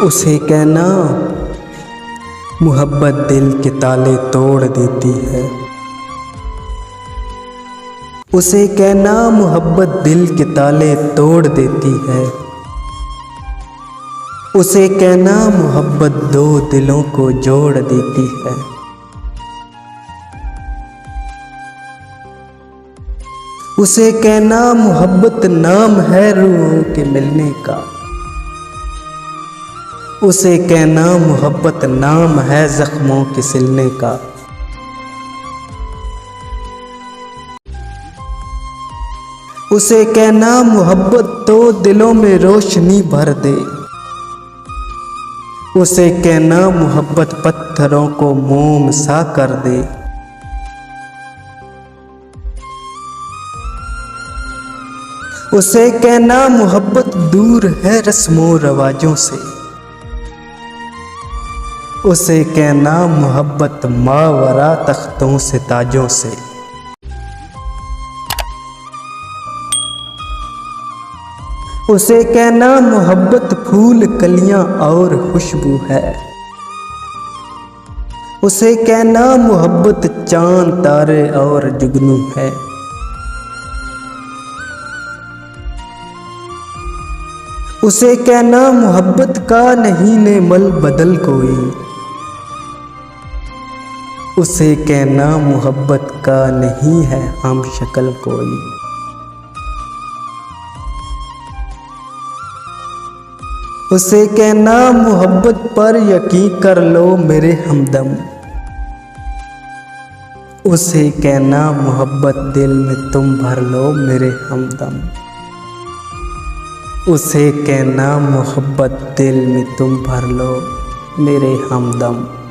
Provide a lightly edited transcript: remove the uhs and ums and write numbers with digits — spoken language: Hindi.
उसे कहना मोहब्बत दिल के ताले तोड़ देती है। उसे कहना मोहब्बत दिल के ताले तोड़ देती है। उसे कहना मोहब्बत दो दिलों को जोड़ देती है। उसे कहना मोहब्बत नाम है रूहों के मिलने का। उसे कहना मोहब्बत नाम है जख्मों के सिलने का। उसे कहना मोहब्बत तो दिलों में रोशनी भर दे। उसे कहना मोहब्बत पत्थरों को मोम सा कर दे। उसे कहना मोहब्बत दूर है रस्मों रवाजों से। उसे कहना मोहब्बत मावरा तख्तों से ताजों से। उसे कहना मोहब्बत फूल कलियां और खुशबू है। उसे कहना मोहब्बत चांद तारे और जुगनू है। उसे कहना मोहब्बत का नहीं नेमल बदल कोई। उसे कहना मोहब्बत का नहीं है हम शक्ल कोई। उसे कहना मोहब्बत पर यकीन कर लो मेरे हमदम। उसे कहना मोहब्बत दिल में तुम भर लो मेरे हमदम। उसे कहना मोहब्बत दिल में तुम भर लो मेरे हमदम।